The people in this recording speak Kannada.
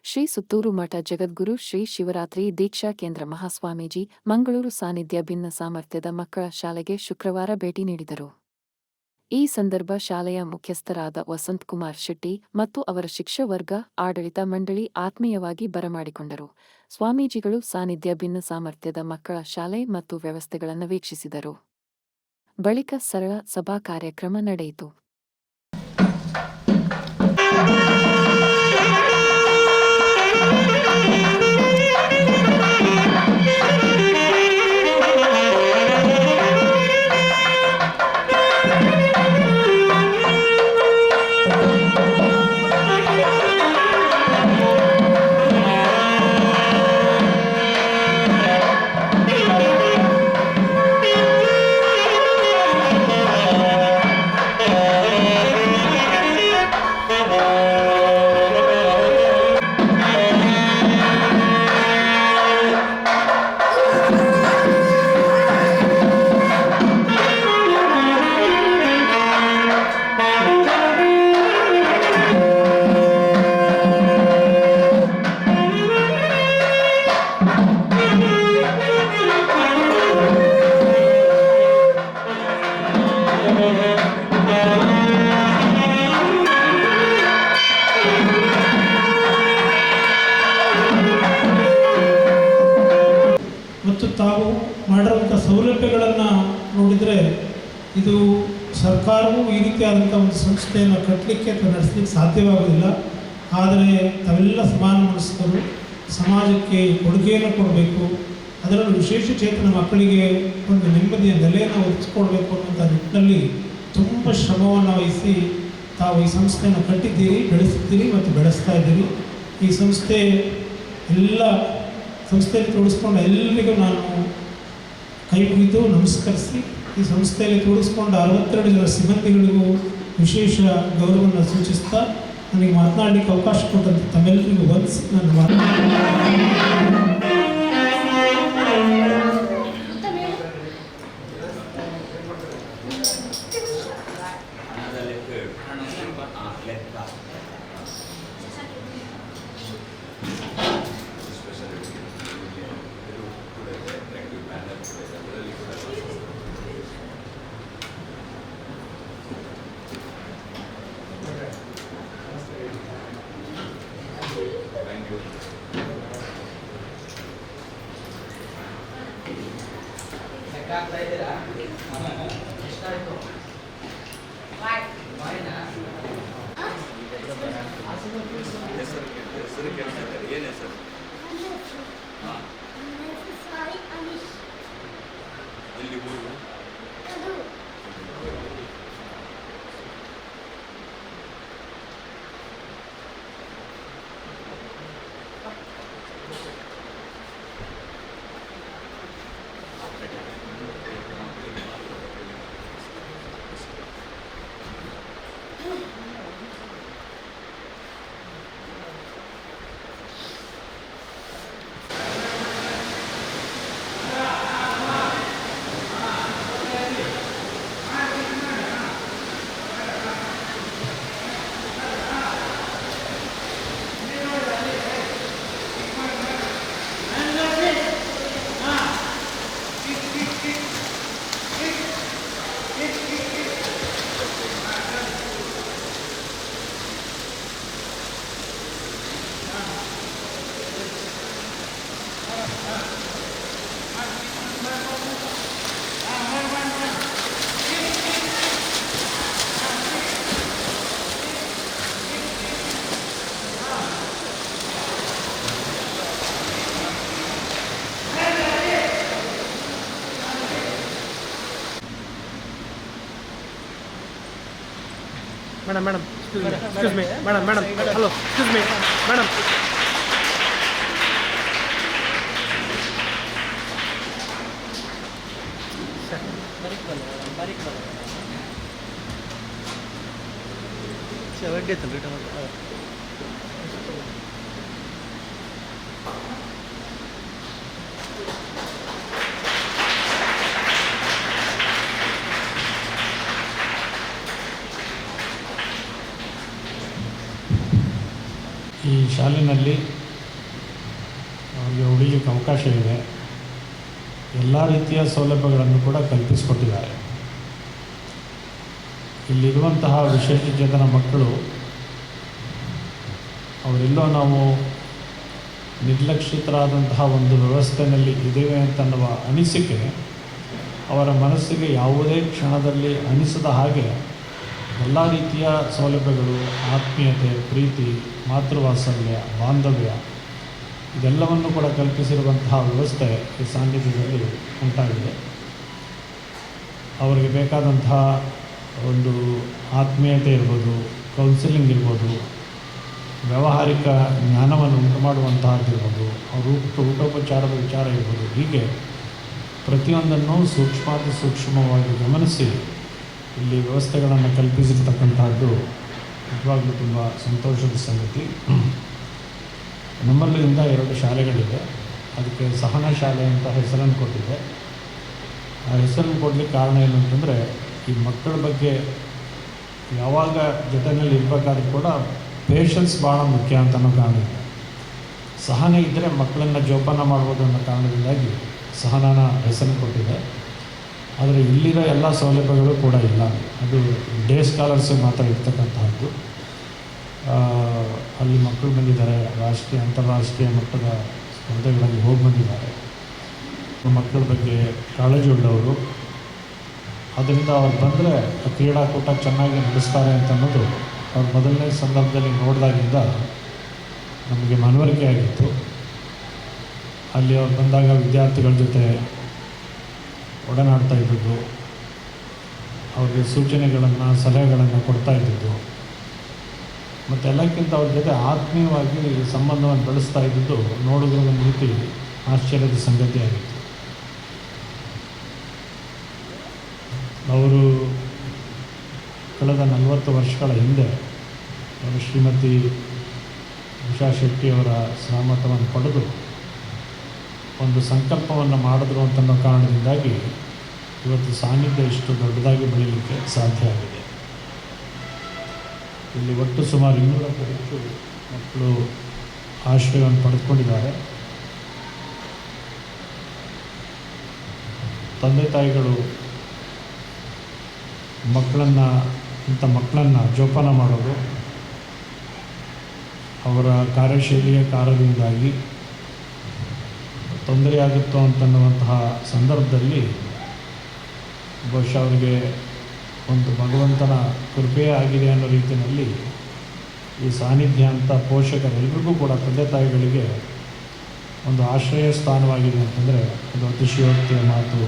ಶ್ರೀ ಸುತ್ತೂರು ಮಠ ಜಗದ್ಗುರು ಶ್ರೀ ಶಿವರಾತ್ರಿ ದೀಕ್ಷಾ ಕೇಂದ್ರ ಮಹಾಸ್ವಾಮೀಜಿ ಮಂಗಳೂರು ಸಾನ್ನಿಧ್ಯ ಭಿನ್ನ ಸಾಮರ್ಥ್ಯದ ಮಕ್ಕಳ ಶಾಲೆಗೆ ಶುಕ್ರವಾರ ಭೇಟಿ ನೀಡಿದರು. ಈ ಸಂದರ್ಭ ಶಾಲೆಯ ಮುಖ್ಯಸ್ಥರಾದ ವಸಂತಕುಮಾರ್ ಶೆಟ್ಟಿ ಮತ್ತು ಅವರ ಶಿಕ್ಷಕ ವರ್ಗ, ಆಡಳಿತ ಮಂಡಳಿ ಆತ್ಮೀಯವಾಗಿ ಬರಮಾಡಿಕೊಂಡರು. ಸ್ವಾಮೀಜಿಗಳು ಸಾನ್ನಿಧ್ಯ ಭಿನ್ನ ಸಾಮರ್ಥ್ಯದ ಮಕ್ಕಳ ಶಾಲೆ ಮತ್ತು ವ್ಯವಸ್ಥೆಗಳನ್ನು ವೀಕ್ಷಿಸಿದರು. ಬಳಿಕ ಸರಳ ಸಭಾ ಕಾರ್ಯಕ್ರಮ ನಡೆಯಿತು. ಮತ್ತು ತಾವು ಮಾಡಿರುವಂಥ ಸೌಲಭ್ಯಗಳನ್ನು ನೋಡಿದರೆ ಇದು ಸರ್ಕಾರವೂ ಈ ರೀತಿಯಾದಂಥ ಒಂದು ಸಂಸ್ಥೆಯನ್ನು ಕಟ್ಟಲಿಕ್ಕೆ ಅಥವಾ ನಡೆಸಲಿಕ್ಕೆ ಸಾಧ್ಯವಾಗುವುದಿಲ್ಲ. ಆದರೆ ತಾವೆಲ್ಲ ಸಮಾನ ಮನಸ್ಕರು, ಸಮಾಜಕ್ಕೆ ಕೊಡುಗೆಯನ್ನು ಕೊಡಬೇಕು, ಅದರಲ್ಲೂ ವಿಶೇಷ ಚೇತನ ಮಕ್ಕಳಿಗೆ ಒಂದು ನೆಮ್ಮದಿಯ ನೆಲೆಯನ್ನು ಒದಗಿಸ್ಕೊಡ್ಬೇಕು ಅನ್ನುವಂಥ ನಿಟ್ಟಿನಲ್ಲಿ ತುಂಬ ಶ್ರಮವನ್ನು ವಹಿಸಿ ತಾವು ಈ ಸಂಸ್ಥೆಯನ್ನು ಕಟ್ಟಿದ್ದೀರಿ, ಬೆಳೆಸಿದ್ದೀರಿ ಮತ್ತು ಬೆಳೆಸ್ತಾ ಇದ್ದೀರಿ. ಈ ಸಂಸ್ಥೆ ಎಲ್ಲ ಸಂಸ್ಥೆಯಲ್ಲಿ ತೊಡಗಿಸ್ಕೊಂಡ ಎಲ್ಲರಿಗೂ ನಾನು ಕೈ ಮುಗಿದು ನಮಸ್ಕರಿಸಿ, ಈ ಸಂಸ್ಥೆಯಲ್ಲಿ ತೊಡಗಿಸ್ಕೊಂಡ 62 ಜನ ಸಿಬ್ಬಂದಿಗಳಿಗೂ ವಿಶೇಷ ಗೌರವವನ್ನು ಸೂಚಿಸ್ತಾ ನನಗೆ ಮಾತನಾಡಲಿಕ್ಕೆ ಅವಕಾಶ ಕೊಟ್ಟಂತೆ ತಮ್ಮೆಲ್ಲರಿಗೂ ವಂದಿಸಿ ನನ್ನ Madam, excuse me, madam, hello, excuse me, madam. ಈ ಶಾಲೆಯಲ್ಲಿ ಅವರಿಗೆ ಉಳಿಲಿಕ್ಕೆ ಅವಕಾಶ ಇದೆ. ಎಲ್ಲ ರೀತಿಯ ಸೌಲಭ್ಯಗಳನ್ನು ಕೂಡ ಕಲ್ಪಿಸಿಕೊಟ್ಟಿದ್ದಾರೆ. ಇಲ್ಲಿರುವಂತಹ ವಿಶೇಷಚೇತನ ಮಕ್ಕಳು ಅವರೆಲ್ಲೋ ನಾವು ನಿರ್ಲಕ್ಷಿತರಾದಂತಹ ಒಂದು ವ್ಯವಸ್ಥೆಯಲ್ಲಿ ಇದ್ದೇವೆ ಅಂತನ್ನುವ ಅನಿಸಿಕೆ ಅವರ ಮನಸ್ಸಿಗೆ ಯಾವುದೇ ಕ್ಷಣದಲ್ಲಿ ಅನಿಸದ ಹಾಗೆ ಎಲ್ಲ ರೀತಿಯ ಸೌಲಭ್ಯಗಳು, ಆತ್ಮೀಯತೆ, ಪ್ರೀತಿ, ಮಾತೃವಾತ್ಸಲ್ಯ, ಬಾಂಧವ್ಯ ಇದೆಲ್ಲವನ್ನು ಕೂಡ ಕಲ್ಪಿಸಿರುವಂತಹ ವ್ಯವಸ್ಥೆ ಈ ಸಾನ್ನಿಧ್ಯದಲ್ಲಿ ಉಂಟಾಗಿದೆ. ಅವರಿಗೆ ಬೇಕಾದಂತಹ ಒಂದು ಆತ್ಮೀಯತೆ ಇರ್ಬೋದು, ಕೌನ್ಸಿಲಿಂಗ್ ಇರ್ಬೋದು, ವ್ಯಾವಹಾರಿಕ ಜ್ಞಾನವನ್ನು ಉಂಟು ಮಾಡುವಂತಹದ್ದಿರ್ಬೋದು, ಅವರು ಊಟೋಪಚಾರದ ವಿಚಾರ ಇರ್ಬೋದು, ಹೀಗೆ ಪ್ರತಿಯೊಂದನ್ನು ಸೂಕ್ಷ್ಮವಾಗಿ ಗಮನಿಸಿ ಇಲ್ಲಿ ವ್ಯವಸ್ಥೆಗಳನ್ನು ಕಲ್ಪಿಸಿರ್ತಕ್ಕಂಥದ್ದು ನಿಜವಾಗ್ಲೂ ತುಂಬ ಸಂತೋಷದ ಸಂಗತಿ. ನಮ್ಮಲ್ಲಿಂದ 2 ಶಾಲೆಗಳಿದೆ. ಅದಕ್ಕೆ ಸಹನ ಶಾಲೆ ಅಂತ ಹೆಸರನ್ನು ಕೊಟ್ಟಿದೆ. ಆ ಹೆಸರನ್ನು ಕೊಡಲಿಕ್ಕೆ ಕಾರಣ ಏನು ಅಂತಂದರೆ, ಈ ಮಕ್ಕಳ ಬಗ್ಗೆ ಯಾವಾಗ ಜೊತೆಯಲ್ಲಿ ಇರಬೇಕಾದ್ರೂ ಕೂಡ ಪೇಷನ್ಸ್ ಭಾಳ ಮುಖ್ಯ ಅಂತ ಅನ್ನೋ ಕಾರಣ ಇದೆ. ಸಹನೆ ಇದ್ದರೆ ಮಕ್ಕಳನ್ನು ಜೋಪಾನ ಮಾಡ್ಬೋದು ಅನ್ನೋ ಕಾರಣದಿಂದಾಗಿ ಸಹನನ ಹೆಸರನ್ನು ಕೊಟ್ಟಿದೆ. ಆದರೆ ಇಲ್ಲಿರೋ ಎಲ್ಲ ಸೌಲಭ್ಯಗಳು ಕೂಡ ಇಲ್ಲ. ಅದು ಡೇ ಸ್ಕಾಲರ್ಸ್ ಮಾತ್ರ ಇರ್ತಕ್ಕಂತಹದ್ದು. ಅಲ್ಲಿ ಮಕ್ಕಳು ಬಂದಿದ್ದಾರೆ, ರಾಷ್ಟ್ರೀಯ ಅಂತಾರಾಷ್ಟ್ರೀಯ ಮಟ್ಟದ ಸ್ಪರ್ಧೆಗಳಲ್ಲಿ ಹೋಗಿ ಬಂದಿದ್ದಾರೆ. ಮಕ್ಕಳ ಬಗ್ಗೆ ಕಾಳಜಿ ಉಳ್ಳವರು. ಅದರಿಂದ ಅವ್ರು ಬಂದರೆ ಕ್ರೀಡಾಕೂಟ ಚೆನ್ನಾಗಿ ನಡೆಸ್ತಾರೆ ಅಂತ ಅನ್ನೋದು ಅವ್ರು ಮೊದಲನೇ ಸಂದರ್ಭದಲ್ಲಿ ನೋಡಿದಾಗಿಂದ ನಮಗೆ ಮನವರಿಕೆ ಆಗಿತ್ತು. ಅಲ್ಲಿ ಅವ್ರು ಬಂದಾಗ ವಿದ್ಯಾರ್ಥಿಗಳ ಜೊತೆ ಒಡನಾಡ್ತಾ ಇದ್ದದ್ದು, ಅವ್ರಿಗೆ ಸೂಚನೆಗಳನ್ನು, ಸಲಹೆಗಳನ್ನು ಕೊಡ್ತಾ ಇದ್ದದ್ದು, ಮತ್ತು ಎಲ್ಲಕ್ಕಿಂತ ಅವ್ರ ಜೊತೆ ಆತ್ಮೀಯವಾಗಿ ಸಂಬಂಧವನ್ನು ಬೆಳೆಸ್ತಾ ಇದ್ದದ್ದು ನೋಡಿದ್ರೆ ಒಂದು ರೀತಿ ಆಶ್ಚರ್ಯದ ಸಂಗತಿಯಾಗಿತ್ತು. ಅವರು ಕಳೆದ 40 ವರ್ಷಗಳ ಹಿಂದೆ ಅವರು ಶ್ರೀಮತಿ ಉಷಾ ಶೆಟ್ಟಿಯವರ ಸಹಮತವನ್ನು ಪಡೆದು ಒಂದು ಸಂಕಲ್ಪವನ್ನು ಮಾಡಿದ್ರು ಅಂತನ್ನೋ ಕಾರಣದಿಂದಾಗಿ ಇವತ್ತು ಸಾನ್ನಿಧ್ಯ ಇಷ್ಟು ದೊಡ್ಡದಾಗಿ ಬೆಳೀಲಿಕ್ಕೆ ಸಾಧ್ಯ ಆಗಿದೆ. ಇಲ್ಲಿ ಒಟ್ಟು ಸುಮಾರು 200ಕ್ಕೂ ಹೆಚ್ಚು ಮಕ್ಕಳು ಆಶ್ರಯವನ್ನು ಪಡೆದುಕೊಂಡಿದ್ದಾರೆ. ತಂದೆ ತಾಯಿಗಳು ಇಂಥ ಮಕ್ಕಳನ್ನು ಜೋಪಾನ ಮಾಡೋದು ಅವರ ಕಾರ್ಯಶೈಲಿಯ ಕಾರಣದಿಂದಾಗಿ ತೊಂದರೆಯಾಗುತ್ತೋ ಅಂತನ್ನುವಂತಹ ಸಂದರ್ಭದಲ್ಲಿ ಬಹುಶಃ ಅವರಿಗೆ ಒಂದು ಭಗವಂತನ ಕೃಪೆ ಆಗಿದೆ ಅನ್ನೋ ರೀತಿಯಲ್ಲಿ ಈ ಸಾನ್ನಿಧ್ಯ ಅಂತ ಪೋಷಕರೆಲ್ಲರಿಗೂ ಕೂಡ ತಂದೆ ತಾಯಿಗಳಿಗೆ ಒಂದು ಆಶ್ರಯ ಸ್ಥಾನವಾಗಿದೆ ಅಂತಂದರೆ ಅದು ಅತಿಶಯೋಕ್ತಿಯ ಮಾತು